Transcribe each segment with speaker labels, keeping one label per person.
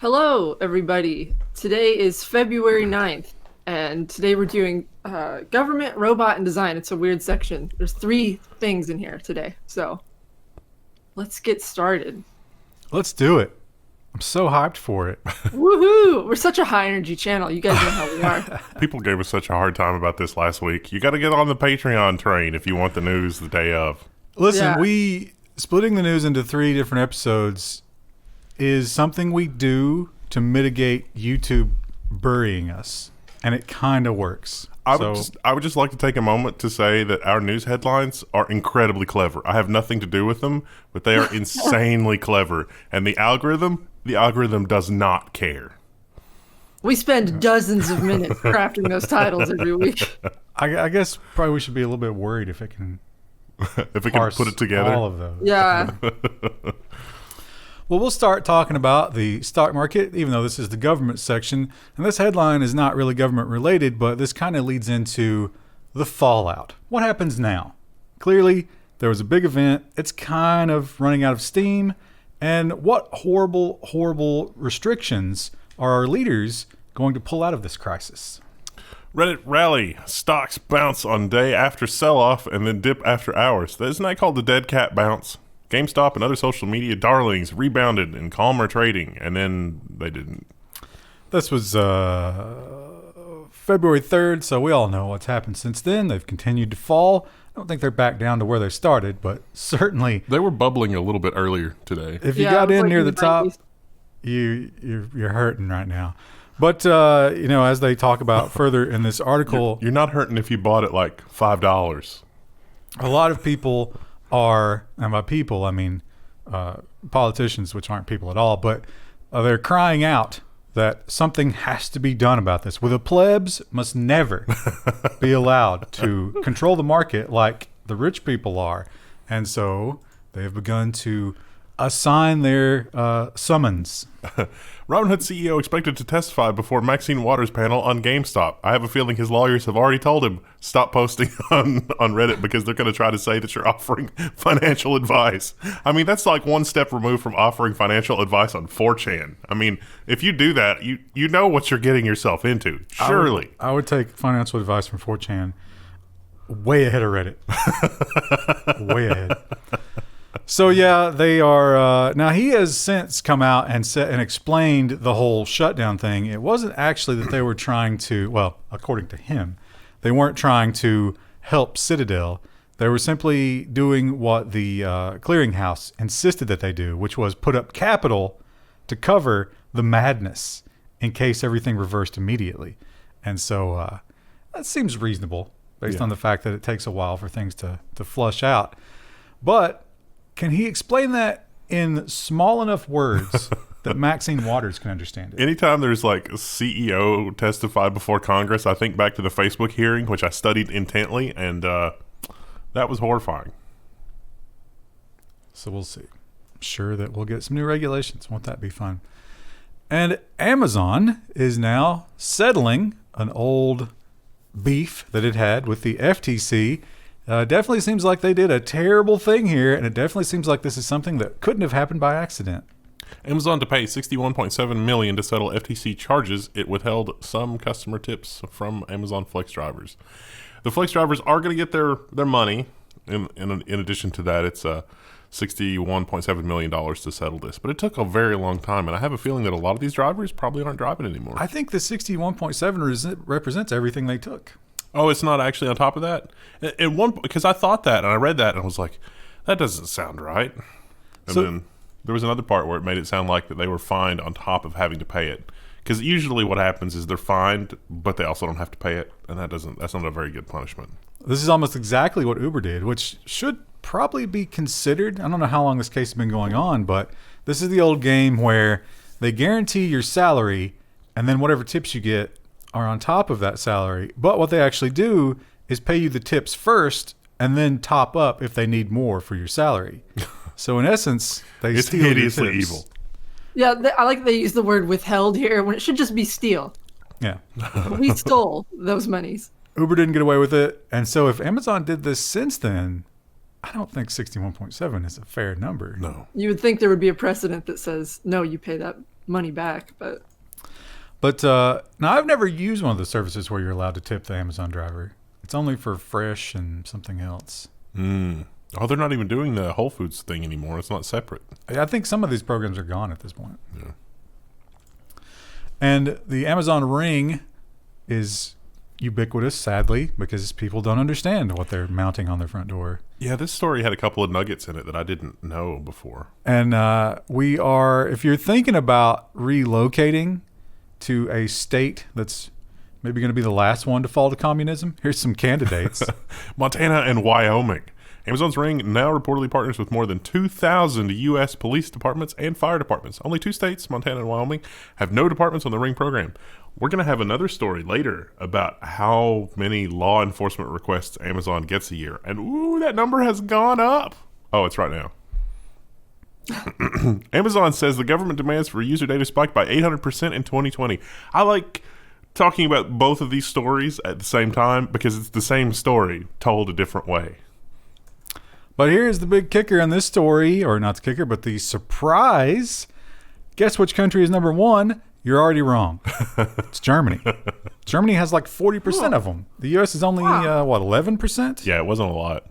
Speaker 1: Hello, everybody. Today is February 9th, and today we're doing government, robot, and design. It's a weird section. There's 3 things in here today, so let's get started.
Speaker 2: Let's do it. I'm so hyped for it.
Speaker 1: Woohoo! We're such a high-energy channel. You guys know how we are.
Speaker 3: People gave us such a hard time about this last week. You got to get on the Patreon train if you want the news the day of.
Speaker 2: Listen, we splitting the news into 3 different episodes is something we do to mitigate YouTube burying us, and it kind of works.
Speaker 3: I would just like to take a moment to say that our news headlines are incredibly clever. I have nothing to do with them, but they are insanely clever. And the algorithm does not care.
Speaker 1: We spend dozens of minutes crafting those titles every week.
Speaker 2: I guess probably we should be a little bit worried if it can
Speaker 3: if it can put it together.
Speaker 2: All of those.
Speaker 1: Yeah.
Speaker 2: Well, we'll start talking about the stock market, even though this is the government section. And this headline is not really government related, but this kind of leads into the fallout. What happens now? Clearly, there was a big event. It's kind of running out of steam. And what horrible, horrible restrictions are our leaders going to pull out of this crisis?
Speaker 3: Reddit rally. Stocks bounce on day after sell-off and then dip after hours. Isn't that called the dead cat bounce? GameStop and other social media darlings rebounded in calmer trading, and then they didn't.
Speaker 2: This was February 3rd, so we all know what's happened since then. They've continued to fall. I don't think they're back down to where they started, but certainly
Speaker 3: they were bubbling a little bit earlier today.
Speaker 2: If you got in near the top, you're hurting right now. But as they talk about further in this article,
Speaker 3: you're not hurting if you bought it like $5.
Speaker 2: A lot of people are, and by people I mean politicians, which aren't people at all, but they're crying out that something has to be done about this. Well, the plebs must never be allowed to control the market like the rich people are. And so they have begun to assign their summons.
Speaker 3: Robinhood CEO expected to testify before Maxine Waters panel on GameStop. I have a feeling his lawyers have already told him, stop posting on Reddit because they're going to try to say that you're offering financial advice. I mean, that's like one step removed from offering financial advice on 4chan. I mean, if you do that, you know what you're getting yourself into. Surely.
Speaker 2: I would take financial advice from 4chan way ahead of Reddit. Way ahead. So yeah, they are. Now he has since come out and said and explained the whole shutdown thing. It wasn't actually that they were trying to. Well, according to him, they weren't trying to help Citadel. They were simply doing what the clearinghouse insisted that they do, which was put up capital to cover the madness in case everything reversed immediately. And so that seems reasonable based on the fact that it takes a while for things to flush out. But can he explain that in small enough words that Maxine Waters can understand it?
Speaker 3: Anytime there's like a CEO testify before Congress, I think back to the Facebook hearing, which I studied intently, and that was horrifying.
Speaker 2: So we'll see. I'm sure that we'll get some new regulations. Won't that be fun? And Amazon is now settling an old beef that it had with the FTC. Definitely seems like they did a terrible thing here, and it definitely seems like this is something that couldn't have happened by accident.
Speaker 3: Amazon to pay $61.7 million to settle FTC charges. It withheld some customer tips from Amazon Flex drivers. The Flex drivers are going to get their money. In addition to that, it's $61.7 million to settle this. But it took a very long time, and I have a feeling that a lot of these drivers probably aren't driving anymore.
Speaker 2: I think the 61.7 represents everything they took.
Speaker 3: Oh, it's not actually on top of that? Because I thought that, and I read that, and I was like, that doesn't sound right. And then there was another part where it made it sound like that they were fined on top of having to pay it. Because usually what happens is they're fined, but they also don't have to pay it, and that's not a very good punishment.
Speaker 2: This is almost exactly what Uber did, which should probably be considered. I don't know how long this case has been going on, but this is the old game where they guarantee your salary, and then whatever tips you get are on top of that salary. But what they actually do is pay you the tips first and then top up if they need more for your salary. So in essence,
Speaker 3: it's
Speaker 2: steal
Speaker 3: hideously
Speaker 2: your tips.
Speaker 3: evil.
Speaker 1: Yeah, I like they use the word withheld here when it should just be steal.
Speaker 2: Yeah.
Speaker 1: We stole those monies.
Speaker 2: Uber didn't get away with it. And so if Amazon did this since then, I don't think 61.7 is a fair number.
Speaker 3: No.
Speaker 1: You would think there would be a precedent that says, no, you pay that money back.
Speaker 2: But now I've never used one of the services where you're allowed to tip the Amazon driver. It's only for fresh and something else.
Speaker 3: Oh, they're not even doing the Whole Foods thing anymore. It's not separate.
Speaker 2: I think some of these programs are gone at this point. Yeah. And the Amazon Ring is ubiquitous, sadly, because people don't understand what they're mounting on their front door.
Speaker 3: Yeah, this story had a couple of nuggets in it that I didn't know before.
Speaker 2: And if you're thinking about relocating to a state that's maybe going to be the last one to fall to communism, here's some candidates.
Speaker 3: Montana and Wyoming. Amazon's Ring now reportedly partners with more than 2,000 U.S. police departments and fire departments. Only 2 states, Montana and Wyoming, have no departments on the Ring program. We're going to have another story later about how many law enforcement requests Amazon gets a year. And, ooh, that number has gone up. Oh, it's right now. Amazon says the government demands for user data spiked by 800% in 2020. I like talking about both of these stories at the same time because it's the same story told a different way.
Speaker 2: But here's the big kicker in this story, or not the kicker, but the surprise. Guess which country is number 1? You're already wrong. It's Germany. Germany has like 40% of them. The U.S. is only, 11%?
Speaker 3: Yeah, it wasn't a lot.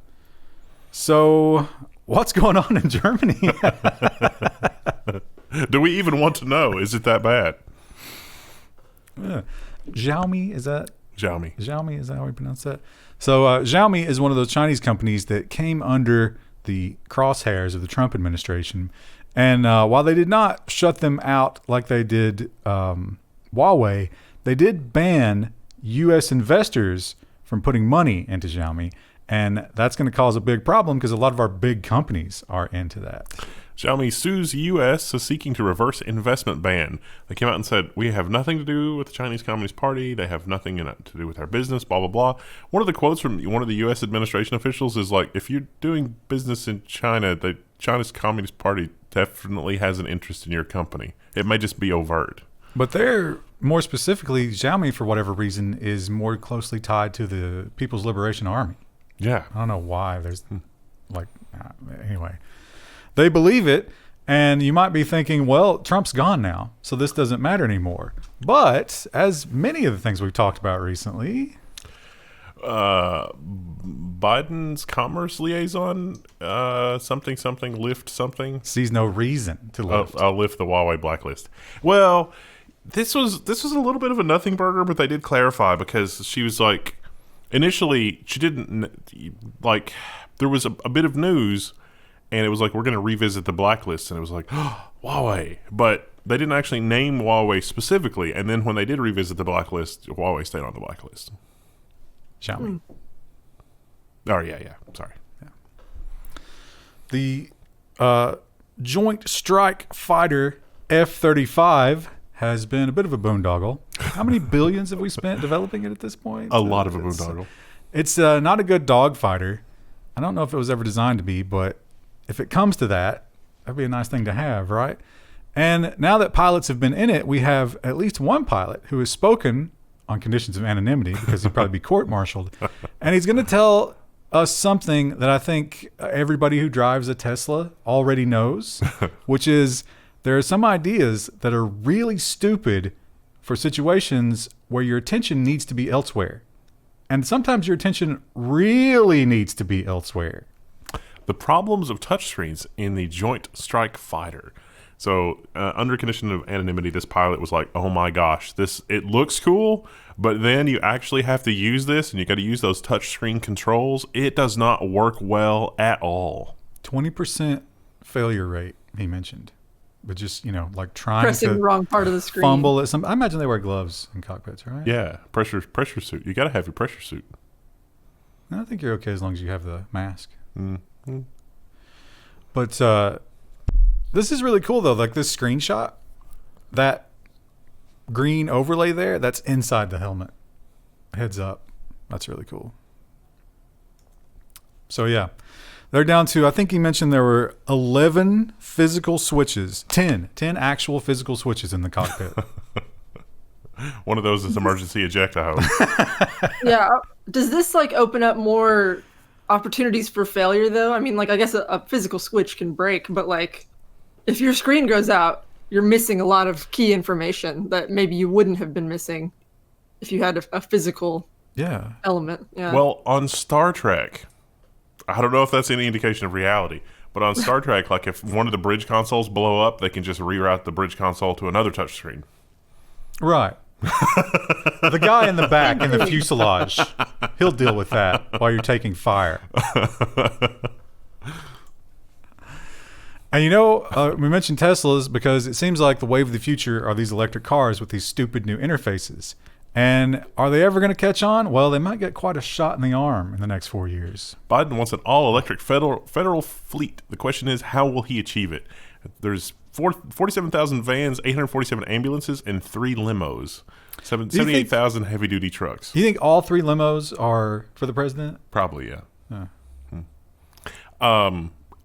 Speaker 2: So what's going on in Germany?
Speaker 3: Do we even want to know? Is it that bad?
Speaker 2: Xiaomi, is that?
Speaker 3: Xiaomi,
Speaker 2: is that how we pronounce that? So Xiaomi is one of those Chinese companies that came under the crosshairs of the Trump administration. And while they did not shut them out like they did Huawei, they did ban U.S. investors from putting money into Xiaomi. And that's going to cause a big problem because a lot of our big companies are into that.
Speaker 3: Xiaomi sues U.S. seeking to reverse investment ban. They came out and said, we have nothing to do with the Chinese Communist Party. They have nothing to do with our business, blah, blah, blah. One of the quotes from one of the U.S. administration officials is like, if you're doing business in China, the Chinese Communist Party definitely has an interest in your company. It may just be overt.
Speaker 2: But they're, more specifically, Xiaomi, for whatever reason, is more closely tied to the People's Liberation Army.
Speaker 3: Yeah.
Speaker 2: I don't know why. Anyway. They believe it, and you might be thinking, well, Trump's gone now, so this doesn't matter anymore. But as many of the things we've talked about recently,
Speaker 3: Biden's commerce liaison, lift something,
Speaker 2: sees no reason to lift.
Speaker 3: I'll lift the Huawei blacklist. Well, this was a little bit of a nothing burger, but they did clarify because she was like, initially she didn't like. There was a bit of news. And it was like, we're going to revisit the blacklist. And it was like, oh, Huawei. But they didn't actually name Huawei specifically. And then when they did revisit the blacklist, Huawei stayed on the blacklist.
Speaker 2: Xiaomi.
Speaker 3: Oh, yeah. Sorry. Yeah.
Speaker 2: The Joint Strike Fighter F-35 has been a bit of a boondoggle. How many billions have we spent developing it at this point?
Speaker 3: A lot of a boondoggle.
Speaker 2: It's not a good dog fighter. I don't know if it was ever designed to be, but if it comes to that, that'd be a nice thing to have, right? And now that pilots have been in it, we have at least one pilot who has spoken on conditions of anonymity because he'd probably be court-martialed. And he's going to tell us something that I think everybody who drives a Tesla already knows, which is there are some ideas that are really stupid for situations where your attention needs to be elsewhere. And sometimes your attention really needs to be elsewhere.
Speaker 3: The problems of touchscreens in the Joint Strike Fighter. So under condition of anonymity, this pilot was like, oh my gosh, it looks cool, but then you actually have to use this and you got to use those touchscreen controls. It does not work well at all.
Speaker 2: 20% failure rate, he mentioned. But just, like trying
Speaker 1: pressing
Speaker 2: to
Speaker 1: the wrong part of the screen.
Speaker 2: Fumble at some. I imagine they wear gloves in cockpits, right?
Speaker 3: Yeah, pressure suit. You got to have your pressure suit.
Speaker 2: I think you're okay as long as you have the mask.
Speaker 3: Mm-hmm.
Speaker 2: But this is really cool, though. Like this screenshot, that green overlay there, that's inside the helmet. Heads up. That's really cool. So, yeah. They're down to, I think he mentioned there were 11 physical switches. 10 actual physical switches in the cockpit.
Speaker 3: One of those is emergency eject, I hope.
Speaker 1: Yeah. Does this open up more opportunities for failure, though? I mean, I guess a physical switch can break, but if your screen goes out, you're missing a lot of key information that maybe you wouldn't have been missing if you had a physical element. Yeah.
Speaker 3: Well, on Star Trek, I don't know if that's any indication of reality, but on Star Trek, like if one of the bridge consoles blow up, they can just reroute the bridge console to another touchscreen.
Speaker 2: Right. The guy in the back in the fuselage, he'll deal with that while you're taking fire. And we mentioned Teslas because it seems like the wave of the future are these electric cars with these stupid new interfaces. And are they ever going to catch on? Well, they might get quite a shot in the arm in the next 4 years.
Speaker 3: Biden wants an all-electric federal fleet. The question is, how will he achieve it? There's 47,000 vans, 847 ambulances, and 3 limos. 78,000 heavy-duty trucks.
Speaker 2: Do you think all 3 limos are for the president?
Speaker 3: Probably, yeah.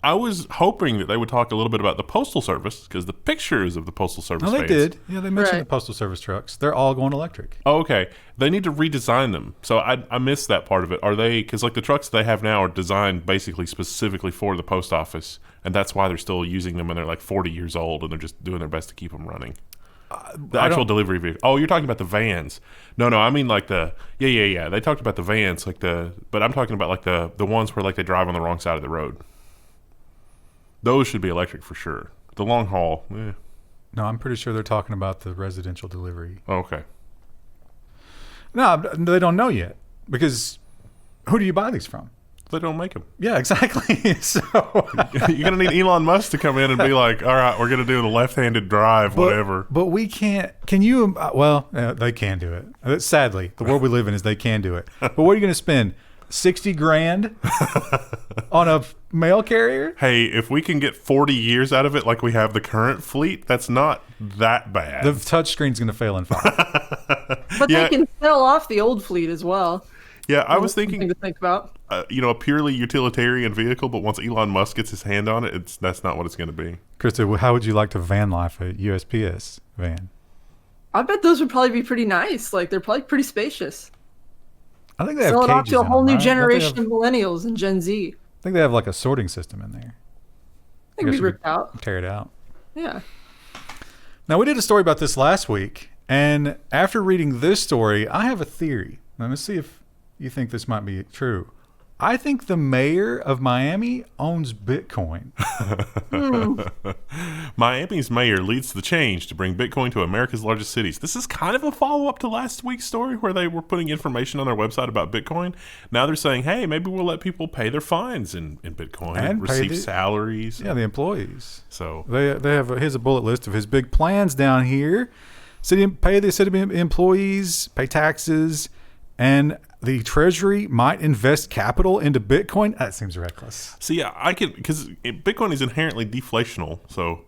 Speaker 3: I was hoping that they would talk a little bit about the Postal Service, because the pictures of the Postal Service
Speaker 2: they
Speaker 3: vans.
Speaker 2: did. Yeah, they mentioned the Postal Service trucks. They're all going electric.
Speaker 3: Oh, okay. They need to redesign them. So I missed that part of it. Are they, because like the trucks they have now are designed basically specifically for the post office, and that's why they're still using them, and they're like 40 years old, and they're just doing their best to keep them running. The actual delivery vehicle. Oh, you're talking about the vans. No, I mean like the, yeah. They talked about the vans, but I'm talking about like the ones where like they drive on the wrong side of the road. Those should be electric for sure. The long haul,
Speaker 2: No, I'm pretty sure they're talking about the residential delivery.
Speaker 3: Oh, okay.
Speaker 2: No, they don't know yet because who do you buy these from?
Speaker 3: They don't make them.
Speaker 2: Yeah, exactly. So
Speaker 3: you're going to need Elon Musk to come in and be like, all right, we're going to do the left-handed drive, whatever.
Speaker 2: But we can't. Can you? Well, they can do it. Sadly, the world we live in is they can do it. But what are you going to spend? $60,000 on a mail carrier?
Speaker 3: Hey, if we can get 40 years out of it like we have the current fleet, that's not that bad.
Speaker 2: The touchscreen's going to fail in 5.
Speaker 1: But they can sell off the old fleet as well.
Speaker 3: Yeah, I was thinking,
Speaker 1: to think about.
Speaker 3: A purely utilitarian vehicle, but once Elon Musk gets his hand on it, that's not what it's going to be.
Speaker 2: Krista, how would you like to van life a USPS van?
Speaker 1: I bet those would probably be pretty nice. Like, they're probably pretty spacious.
Speaker 2: I think they have
Speaker 1: Sell it off
Speaker 2: cages
Speaker 1: to a whole new
Speaker 2: right?
Speaker 1: generation of millennials and Gen Z.
Speaker 2: I think they have like a sorting system in there.
Speaker 1: They can be ripped out.
Speaker 2: Tear it out.
Speaker 1: Yeah.
Speaker 2: Now, we did a story about this last week, and after reading this story, I have a theory. Let me see if you think this might be true. I think the mayor of Miami owns Bitcoin.
Speaker 3: Miami's mayor leads the change to bring Bitcoin to America's largest cities. This is kind of a follow-up to last week's story where they were putting information on their website about Bitcoin. Now they're saying, hey, maybe we'll let people pay their fines in Bitcoin and receive salaries.
Speaker 2: Yeah, the employees.
Speaker 3: So
Speaker 2: they have here's a bullet list of his big plans down here. City employees, pay taxes, and the Treasury might invest capital into Bitcoin. That seems reckless.
Speaker 3: See, I can, because Bitcoin is inherently deflational. So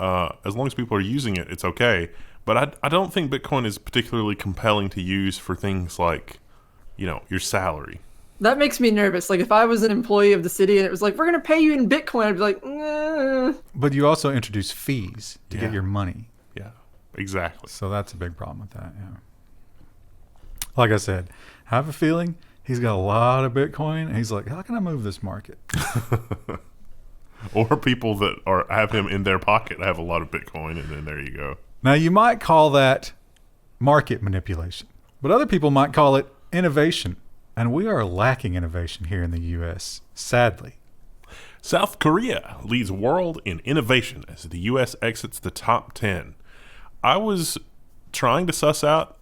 Speaker 3: as long as people are using it, it's okay. But I don't think Bitcoin is particularly compelling to use for things like, your salary.
Speaker 1: That makes me nervous. Like, if I was an employee of the city and it was like, we're going to pay you in Bitcoin, I'd be like, nah.
Speaker 2: But you also introduce fees to get your money.
Speaker 3: Yeah, exactly.
Speaker 2: So that's a big problem with that, yeah. Like I said, I have a feeling he's got a lot of Bitcoin, and he's like, how can I move this market?
Speaker 3: Or people that have him in their pocket have a lot of Bitcoin, and then there you go.
Speaker 2: Now, you might call that market manipulation, but other people might call it innovation. And we are lacking innovation here in the U.S., sadly.
Speaker 3: South Korea leads world in innovation as the U.S. exits the top 10. I was trying to suss out,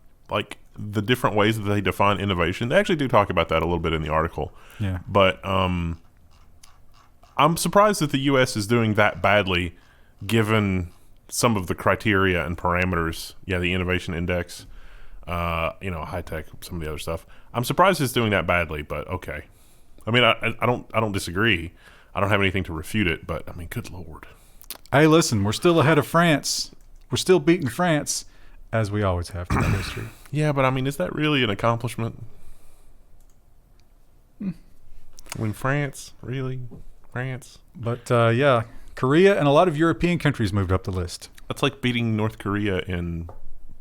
Speaker 3: the different ways that they define innovation. They actually do talk about that a little bit in the article.
Speaker 2: Yeah.
Speaker 3: But I'm surprised that the U.S. is doing that badly given some of the criteria and parameters. Yeah, the innovation index, high tech, some of the other stuff. I'm surprised it's doing that badly, but okay. I mean, I don't disagree. I don't have anything to refute it, but I mean, good Lord.
Speaker 2: Hey, listen, we're still ahead of France. We're still beating France, as we always have throughout history.
Speaker 3: Yeah, but I mean, is that really an accomplishment? When France, really? France?
Speaker 2: But yeah, Korea and a lot of European countries moved up the list.
Speaker 3: That's like beating North Korea in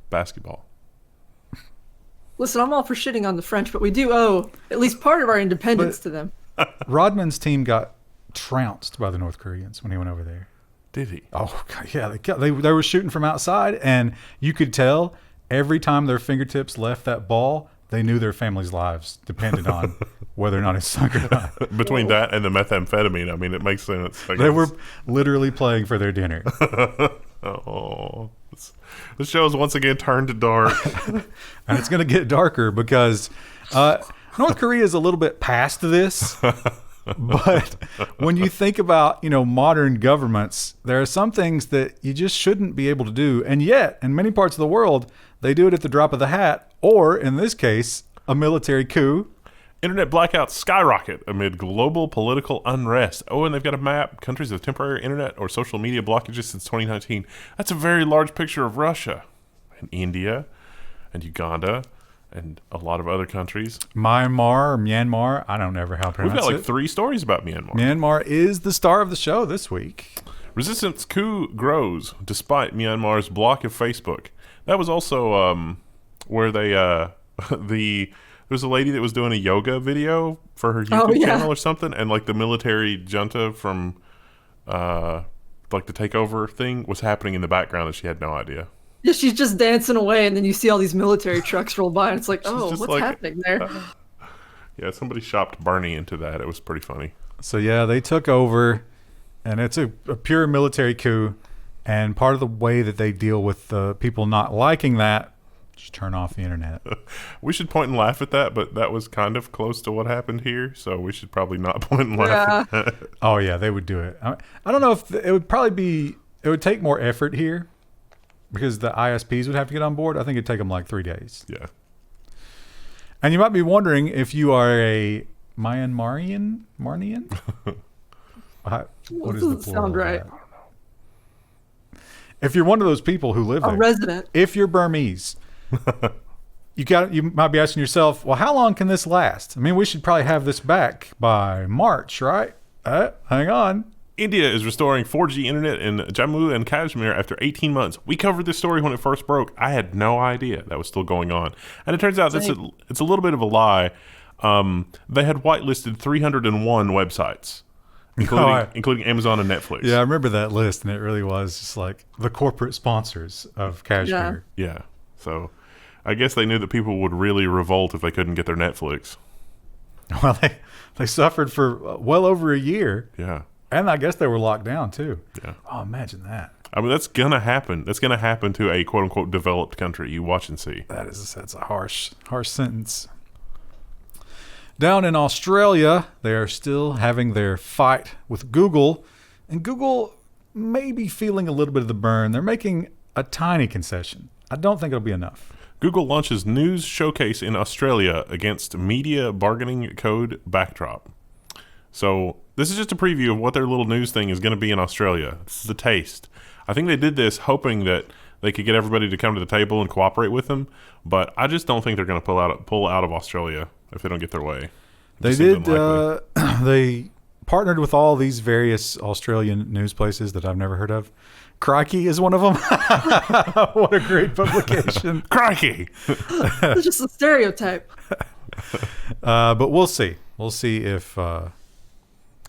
Speaker 3: basketball.
Speaker 1: Listen, I'm all for shitting on the French, but we do owe at least part of our independence to them.
Speaker 2: Rodman's team got trounced by the North Koreans when he went over there.
Speaker 3: Did he?
Speaker 2: Oh, God, yeah. They were shooting from outside, and you could tell every time their fingertips left that ball, they knew their family's lives depended on whether or not it sunk or not.
Speaker 3: Between that and the methamphetamine, I mean, it makes sense.
Speaker 2: They were literally playing for their dinner.
Speaker 3: Oh, the show is once again turned to dark.
Speaker 2: And it's going to get darker because North Korea is a little bit past this. But when you think about, modern governments, there are some things that you just shouldn't be able to do. And yet, in many parts of the world, they do it at the drop of the hat, or in this case, a military coup.
Speaker 3: Internet blackouts skyrocket amid global political unrest. Oh, and they've got a map, countries with temporary internet or social media blockages since 2019. That's a very large picture of Russia and India and Uganda and a lot of other countries.
Speaker 2: Myanmar, I don't ever how to pronounce it.
Speaker 3: We've got 3 stories about Myanmar.
Speaker 2: Myanmar is the star of the show this week.
Speaker 3: Resistance coup grows despite Myanmar's block of Facebook. That was also where they there was a lady that was doing a yoga video for her YouTube channel or something, and like the military junta from like the takeover thing was happening in the background, and she had no idea.
Speaker 1: Yeah, she's just dancing away, and then you see all these military trucks roll by, and it's like, oh, what's happening there?
Speaker 3: Yeah, somebody shopped Bernie into that. It was pretty funny.
Speaker 2: So yeah, they took over, and it's a pure military coup. And part of the way that they deal with the people not liking that, just turn off the internet.
Speaker 3: We should point and laugh at that, but that was kind of close to what happened here, so we should probably not point and laugh at that.
Speaker 2: Oh yeah, they would do it. I don't know if it would probably be. It would take more effort here because the ISPs would have to get on board. I think it'd take them like 3 days.
Speaker 3: Yeah.
Speaker 2: And you might be wondering if you are a Myanmarian. What is the plural?
Speaker 1: Sound right.
Speaker 2: If you're one of those people who live there,
Speaker 1: a resident.
Speaker 2: If you're Burmese, you might be asking yourself, well, how long can this last? I mean, we should probably have this back by March, right? Hang on.
Speaker 3: India is restoring 4G internet in Jammu and Kashmir after 18 months. We covered this story when it first broke. I had no idea that was still going on. And it turns out it's a little bit of a lie. They had whitelisted 301 websites. Including Amazon and Netflix.
Speaker 2: Yeah, I remember that list, and it really was just like the corporate sponsors of Kashmir.
Speaker 3: Yeah. So I guess they knew that people would really revolt if they couldn't get their Netflix.
Speaker 2: Well, they suffered for well over a year.
Speaker 3: Yeah.
Speaker 2: And I guess they were locked down, too.
Speaker 3: Yeah.
Speaker 2: Oh, imagine that.
Speaker 3: I mean, that's going to happen. That's going to happen to a quote-unquote developed country. You watch and see.
Speaker 2: That's a harsh sentence. Down in Australia, they are still having their fight with Google, and Google may be feeling a little bit of the burn. They're making a tiny concession. I don't think it'll be enough.
Speaker 3: Google launches news showcase in Australia against media bargaining code backdrop. So this is just a preview of what their little news thing is going to be in Australia. This is a taste. I think they did this hoping that they could get everybody to come to the table and cooperate with them, but I just don't think they're going to pull out of Australia if they don't get their way.
Speaker 2: They did. They partnered with all these various Australian news places that I've never heard of. Crikey is one of them. What a great publication.
Speaker 3: Crikey.
Speaker 1: It's just a stereotype.
Speaker 2: But we'll see. We'll see if are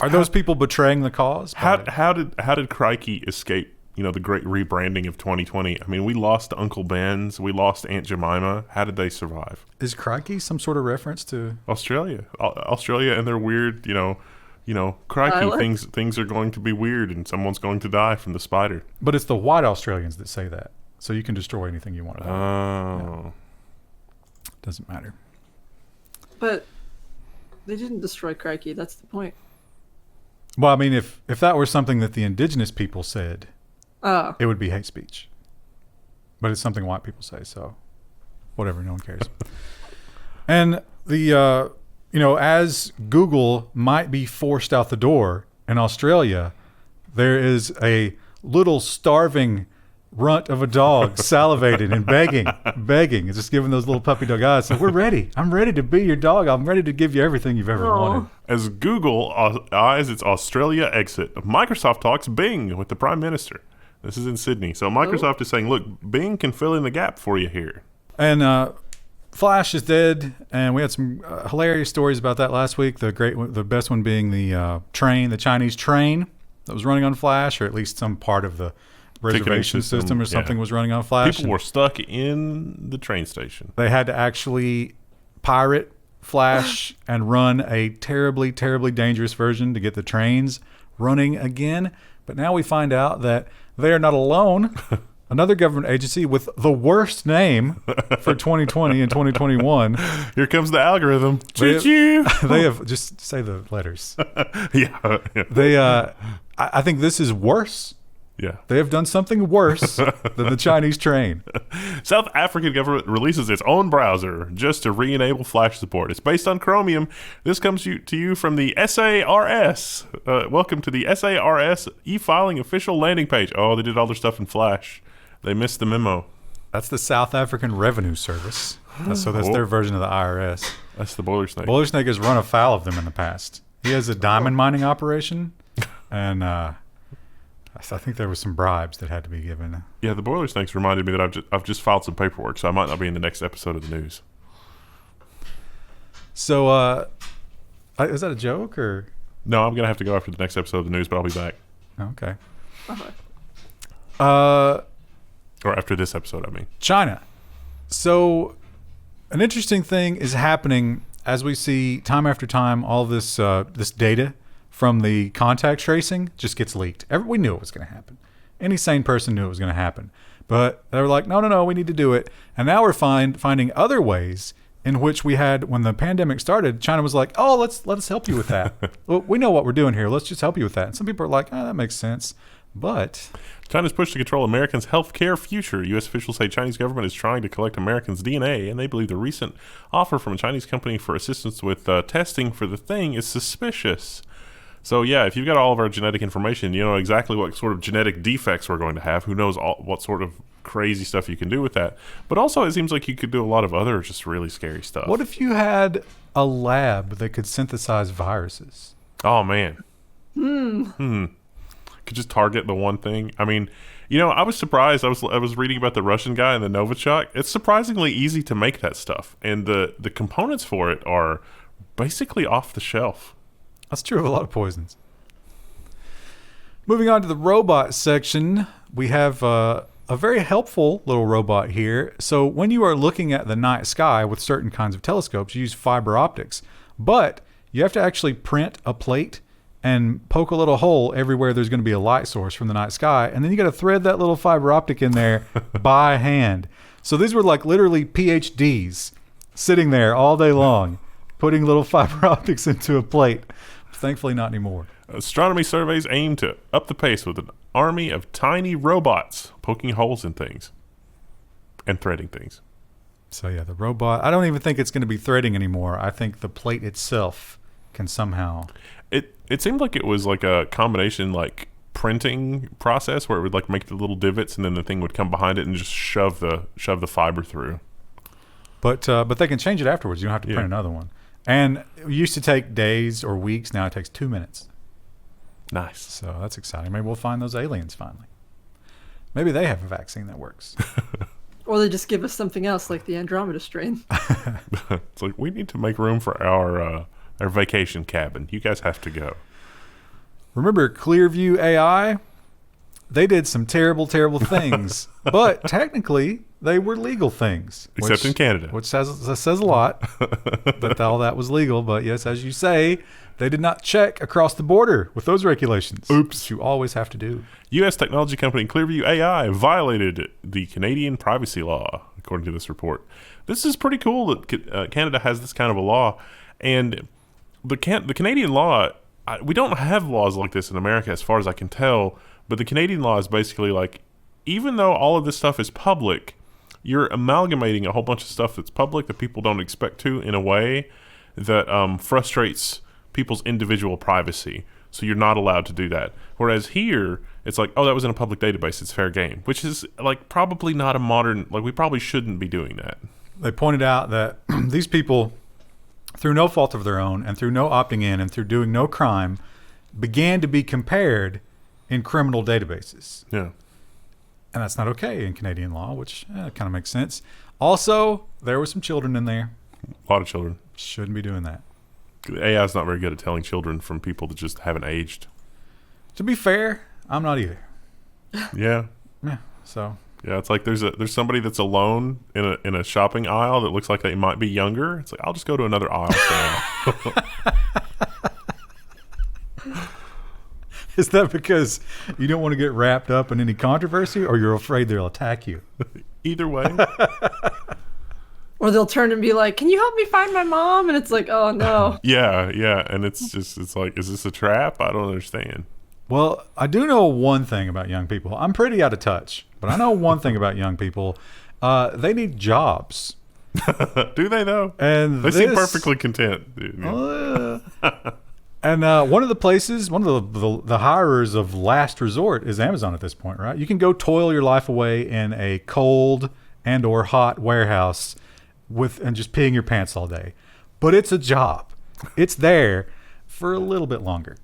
Speaker 2: those people betraying the cause?
Speaker 3: How did Crikey escape? The great rebranding of 2020. I mean, we lost Uncle Ben's, we lost Aunt Jemima. How did they survive?
Speaker 2: Is crikey some sort of reference to
Speaker 3: Australia and their weird, crikey, things are going to be weird and someone's going to die from the spider.
Speaker 2: But it's the white Australians that say that, so you can destroy anything you want to.
Speaker 3: Oh,
Speaker 2: yeah. Doesn't matter.
Speaker 1: But they didn't destroy crikey. That's the point.
Speaker 2: Well, I mean, if that were something that the indigenous people said. It would be hate speech. But it's something white people say, so whatever, no one cares. And as Google might be forced out the door in Australia, there is a little starving runt of a dog salivating and begging. It's just giving those little puppy dog eyes. So we're ready. I'm ready to be your dog. I'm ready to give you everything you've ever wanted.
Speaker 3: As Google eyes its Australia exit, Microsoft talks Bing with the Prime Minister. This is in Sydney. So Microsoft is saying, look, Bing can fill in the gap for you here.
Speaker 2: And Flash is dead, and we had some hilarious stories about that last week. The best one being the Chinese train. that was running on Flash, or at least some part of the reservation system or something was running on Flash.
Speaker 3: People were stuck in the train station.
Speaker 2: They had to actually pirate Flash and run a terribly, terribly dangerous version to get the trains running again. But now we find out that they are not alone. Another government agency with the worst name for 2020 and 2021.
Speaker 3: Here comes the algorithm.
Speaker 2: They have just say the letters.
Speaker 3: Yeah.
Speaker 2: They, I think this is worse.
Speaker 3: Yeah.
Speaker 2: They have done something worse than the Chinese train.
Speaker 3: South African government releases its own browser just to re-enable Flash support. It's based on Chromium. This comes to you from the SARS. Welcome to the SARS e-filing official landing page. Oh, they did all their stuff in Flash. They missed the memo.
Speaker 2: That's the South African Revenue Service. That's their version of the IRS.
Speaker 3: That's the Boiler Snake.
Speaker 2: Boiler Snake has run afoul of them in the past. He has a diamond mining operation, and I think there was some bribes that had to be given.
Speaker 3: Yeah, the Boiler Snakes reminded me that I've just filed some paperwork, so I might not be in the next episode of the news.
Speaker 2: So, is that a joke or?
Speaker 3: No, I'm gonna have to go after the next episode of the news, but I'll be back.
Speaker 2: Okay.
Speaker 3: Or after this episode, I mean.
Speaker 2: China. So, an interesting thing is happening as we see time after time. All this this data from the contact tracing just gets leaked. We knew it was going to happen. Any sane person knew it was going to happen. But they were like, no, we need to do it. And now we're finding other ways in which we had, when the pandemic started, China was like, oh, let us help you with that. Well, we know what we're doing here. Let's just help you with that. And some people are like, that makes sense. But
Speaker 3: China's push to control Americans' healthcare future. U.S. officials say Chinese government is trying to collect Americans' DNA, and they believe the recent offer from a Chinese company for assistance with testing for the thing is suspicious. So, yeah, if you've got all of our genetic information, you know exactly what sort of genetic defects we're going to have. Who knows what sort of crazy stuff you can do with that. But also, it seems like you could do a lot of other just really scary stuff.
Speaker 2: What if you had a lab that could synthesize viruses?
Speaker 3: Oh, man. Could just target the one thing. I mean, you know, I was surprised. I was reading about the Russian guy and the Novichok. It's surprisingly easy to make that stuff. And the components for it are basically off the shelf.
Speaker 2: That's true of a lot of poisons. Moving on to the robot section, we have a very helpful little robot here. So when you are looking at the night sky with certain kinds of telescopes, you use fiber optics. But you have to actually print a plate and poke a little hole everywhere there's going to be a light source from the night sky. And then you got to thread that little fiber optic in there by hand. So these were like literally PhDs sitting there all day long, putting little fiber optics into a plate. Thankfully, not anymore.
Speaker 3: Astronomy surveys aim to up the pace with an army of tiny robots poking holes in things and threading things.
Speaker 2: So yeah, the robot, I don't even think it's going to be threading anymore. I think the plate itself can somehow...
Speaker 3: It seemed like it was like a combination like printing process where it would like make the little divots and then the thing would come behind it and just shove the fiber through.
Speaker 2: But they can change it afterwards. You don't have to print another one. And it used to take days or weeks. Now it takes 2 minutes.
Speaker 3: Nice.
Speaker 2: So that's exciting. Maybe we'll find those aliens finally. Maybe they have a vaccine that works.
Speaker 1: Or they just give us something else like the Andromeda strain.
Speaker 3: It's like, we need to make room for our vacation cabin. You guys have to go.
Speaker 2: Remember Clearview AI? They did some terrible, terrible things. But technically, they were legal things.
Speaker 3: Except in Canada.
Speaker 2: Which says a lot that all that was legal. But yes, as you say, they did not check across the border with those regulations.
Speaker 3: Oops.
Speaker 2: Which you always have to do.
Speaker 3: U.S. technology company Clearview AI violated the Canadian privacy law, according to this report. This is pretty cool that Canada has this kind of a law. And the Canadian law, we don't have laws like this in America as far as I can tell. But the Canadian law is basically like, even though all of this stuff is public, you're amalgamating a whole bunch of stuff that's public that people don't expect to in a way that frustrates people's individual privacy. So you're not allowed to do that. Whereas here, it's like, oh, that was in a public database. It's fair game, which is like probably not a modern, like we probably shouldn't be doing that.
Speaker 2: They pointed out that these people, through no fault of their own and through no opting in and through doing no crime, began to be compared in criminal databases.
Speaker 3: Yeah.
Speaker 2: And that's not okay in Canadian law, which kind of makes sense. Also, there were some children in there.
Speaker 3: A lot of children.
Speaker 2: Shouldn't be doing that.
Speaker 3: AI is not very good at telling children from people that just haven't aged.
Speaker 2: To be fair, I'm not either.
Speaker 3: Yeah.
Speaker 2: Yeah. So
Speaker 3: Yeah, it's like there's somebody that's alone in a shopping aisle that looks like they might be younger. It's like, I'll just go to another aisle for now.
Speaker 2: is that because you don't want to get wrapped up in any controversy, or you're afraid they'll attack you?
Speaker 3: Either way.
Speaker 1: Or they'll turn and be like, "Can you help me find my mom?" And it's like, "Oh no."
Speaker 3: Yeah, and it's like, is this a trap? I don't understand.
Speaker 2: Well, I do know one thing about young people. I'm pretty out of touch, but I know one thing about young people. They need jobs.
Speaker 3: Do they though?
Speaker 2: And
Speaker 3: they seem perfectly content. Dude.
Speaker 2: And one of the places, one of the hirers of last resort is Amazon at this point, right? You can go toil your life away in a cold and or hot warehouse and just peeing your pants all day. But it's a job. It's there for a little bit longer.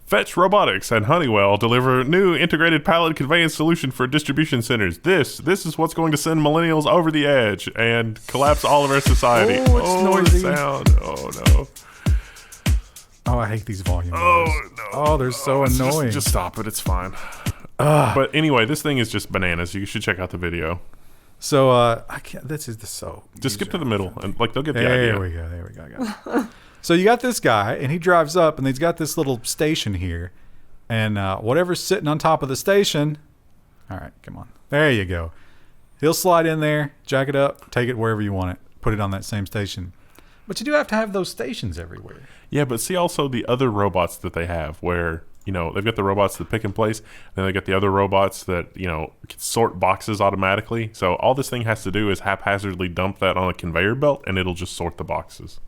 Speaker 3: Fetch Robotics and Honeywell deliver new integrated pallet conveyance solution for distribution centers. This is what's going to send millennials over the edge and collapse all of our society.
Speaker 2: Oh, it's noisy.
Speaker 3: The sound. Oh no.
Speaker 2: Oh, I hate these volume
Speaker 3: Oh
Speaker 2: bars.
Speaker 3: no.
Speaker 2: Oh, they're so annoying.
Speaker 3: Just stop it. It's fine. But anyway, this thing is just bananas. You should check out the video.
Speaker 2: So I can't. This is so.
Speaker 3: Just skip to the middle and like they'll get the
Speaker 2: There
Speaker 3: idea.
Speaker 2: we go. There we go. I got it. So you got this guy, and he drives up, and he's got this little station here, and whatever's sitting on top of the station. All right, come on. There you go. He'll slide in there, jack it up, take it wherever you want it, put it on that same station. But you do have to have those stations everywhere.
Speaker 3: Yeah, but see also the other robots that they have where, you know, they've got the robots that pick and place, and then they got the other robots that, you know, can sort boxes automatically. So all this thing has to do is haphazardly dump that on a conveyor belt, and it'll just sort the boxes.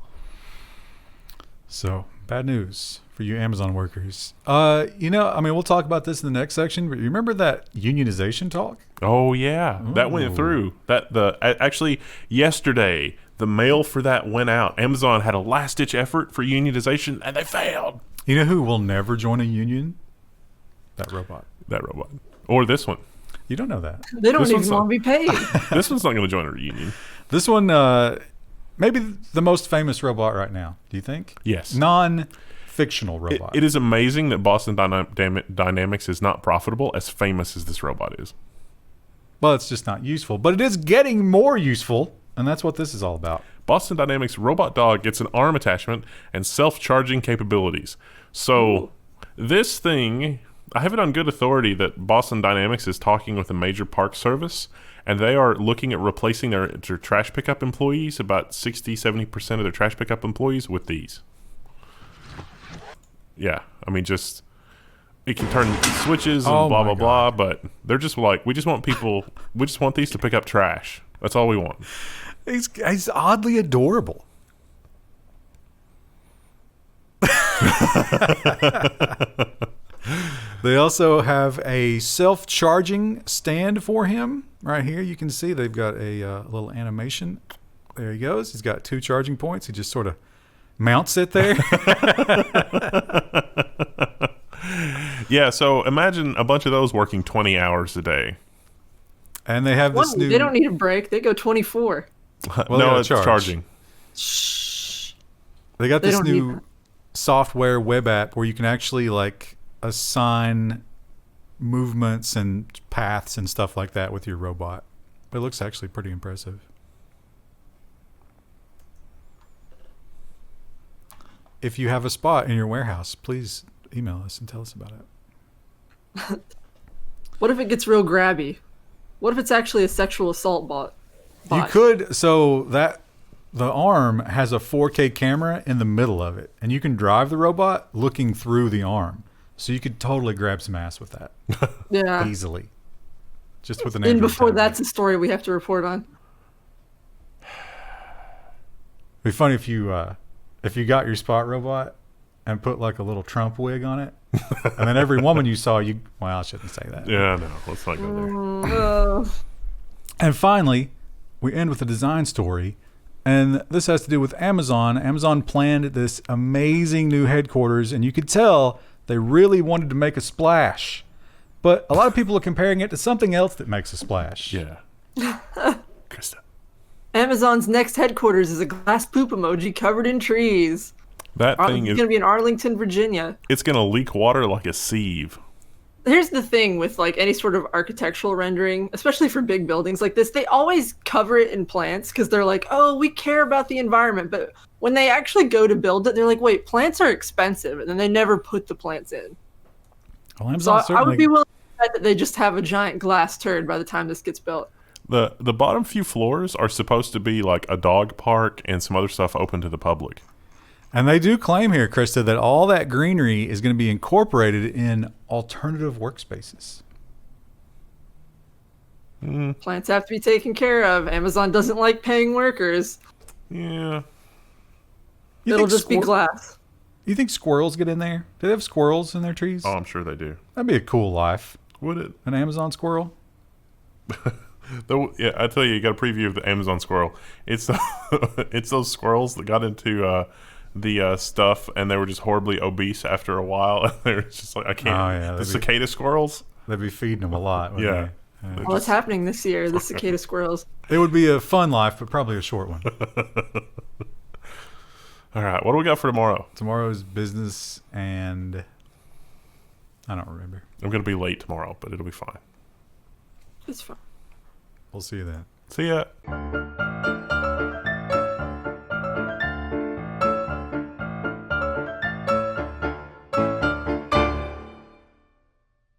Speaker 2: So bad news for you Amazon workers. You know, I mean, we'll talk about this in the next section, but you remember that unionization talk?
Speaker 3: Oh yeah, that went through. Actually yesterday the mail for that went out. Amazon had a last-ditch effort for unionization, and they failed.
Speaker 2: You know who will never join a union? That robot.
Speaker 3: Or this one.
Speaker 2: You don't know that.
Speaker 1: They don't
Speaker 3: This
Speaker 1: even
Speaker 3: one's
Speaker 1: want to be paid.
Speaker 3: This one's not going to join a reunion.
Speaker 2: This one, maybe the most famous robot right now. Do you think?
Speaker 3: Yes.
Speaker 2: Non-fictional robot.
Speaker 3: It is amazing that Boston Dynamics is not profitable as famous as this robot is.
Speaker 2: Well, it's just not useful, but it is getting more useful, and that's what this is all about.
Speaker 3: Boston Dynamics Robot Dog gets an arm attachment and self-charging capabilities. So this thing, I have it on good authority that Boston Dynamics is talking with a major park service, and they are looking at replacing their trash pickup employees, about 60-70% of their trash pickup employees, with these. Yeah, I mean, just it can turn switches and blah blah blah, but they're just like, we just want these to pick up trash. That's all we want.
Speaker 2: He's oddly adorable. They also have a self-charging stand for him right here. You can see they've got a little animation. There he goes. He's got 2 charging points. He just sort of mounts it there.
Speaker 3: Yeah, so imagine a bunch of those working 20 hours a day.
Speaker 2: And they have this new...
Speaker 1: They don't need a break. They go 24.
Speaker 2: Well,
Speaker 3: no, it's charging.
Speaker 1: Shh.
Speaker 2: They got this new software web app where you can actually like assign movements and paths and stuff like that with your robot. It looks actually pretty impressive. If you have a spot in your warehouse, please email us and tell us about it.
Speaker 1: What if it gets real grabby? What if it's actually a sexual assault bot?
Speaker 2: You could, so that the arm has a 4K camera in the middle of it, and you can drive the robot looking through the arm. So you could totally grab some ass with that.
Speaker 1: Yeah.
Speaker 2: Easily. Just with an
Speaker 1: And
Speaker 2: Android
Speaker 1: before
Speaker 2: tablet.
Speaker 1: that's a story we have to report on.
Speaker 2: It'd be funny if you got your spot robot and put like a little Trump wig on it, and then every woman you saw, well, I shouldn't say that.
Speaker 3: Yeah, no, let's not go there.
Speaker 2: And finally, we end with a design story, and this has to do with Amazon. Amazon planned this amazing new headquarters, and you could tell they really wanted to make a splash. But a lot of people are comparing it to something else that makes a splash.
Speaker 3: Yeah. Krista.
Speaker 1: Amazon's next headquarters is a glass poop emoji covered in trees.
Speaker 3: That thing
Speaker 1: It's
Speaker 3: is
Speaker 1: going to be in Arlington, Virginia.
Speaker 3: it's going to leak water like a sieve.
Speaker 1: Here's the thing with like any sort of architectural rendering, especially for big buildings like this, they always cover it in plants because they're like, oh, we care about the environment. But when they actually go to build it, they're like, wait, plants are expensive, and then they never put the plants in.
Speaker 2: Well,
Speaker 1: So
Speaker 2: Amazon
Speaker 1: I
Speaker 2: certainly.
Speaker 1: would be willing to bet that they just have a giant glass turd by the time this gets built.
Speaker 3: The bottom few floors are supposed to be like a dog park and some other stuff open to the public.
Speaker 2: And they do claim here, Krista, that all that greenery is going to be incorporated in alternative workspaces.
Speaker 1: Plants have to be taken care of. Amazon doesn't like paying workers.
Speaker 3: Yeah.
Speaker 1: It'll just be glass.
Speaker 2: You think squirrels get in there? Do they have squirrels in their trees?
Speaker 3: Oh, I'm sure they do.
Speaker 2: That'd be a cool life.
Speaker 3: Would it?
Speaker 2: An Amazon squirrel?
Speaker 3: Yeah, I tell you, you got a preview of the Amazon squirrel. It's it's those squirrels that got into the stuff, and they were just horribly obese after a while. And they were just like, I can't.
Speaker 2: Oh, yeah,
Speaker 3: The cicada squirrels.
Speaker 2: They'd be feeding them a lot. Wouldn't
Speaker 3: Yeah.
Speaker 2: they?
Speaker 1: Well, it's happening this year, the cicada squirrels.
Speaker 2: It would be a fun life, but probably a short one.
Speaker 3: All right, what do we got for tomorrow?
Speaker 2: Tomorrow's business, and I don't remember.
Speaker 3: I'm going to be late tomorrow, but it'll be fine.
Speaker 1: It's fine.
Speaker 2: We'll see you then.
Speaker 3: See ya.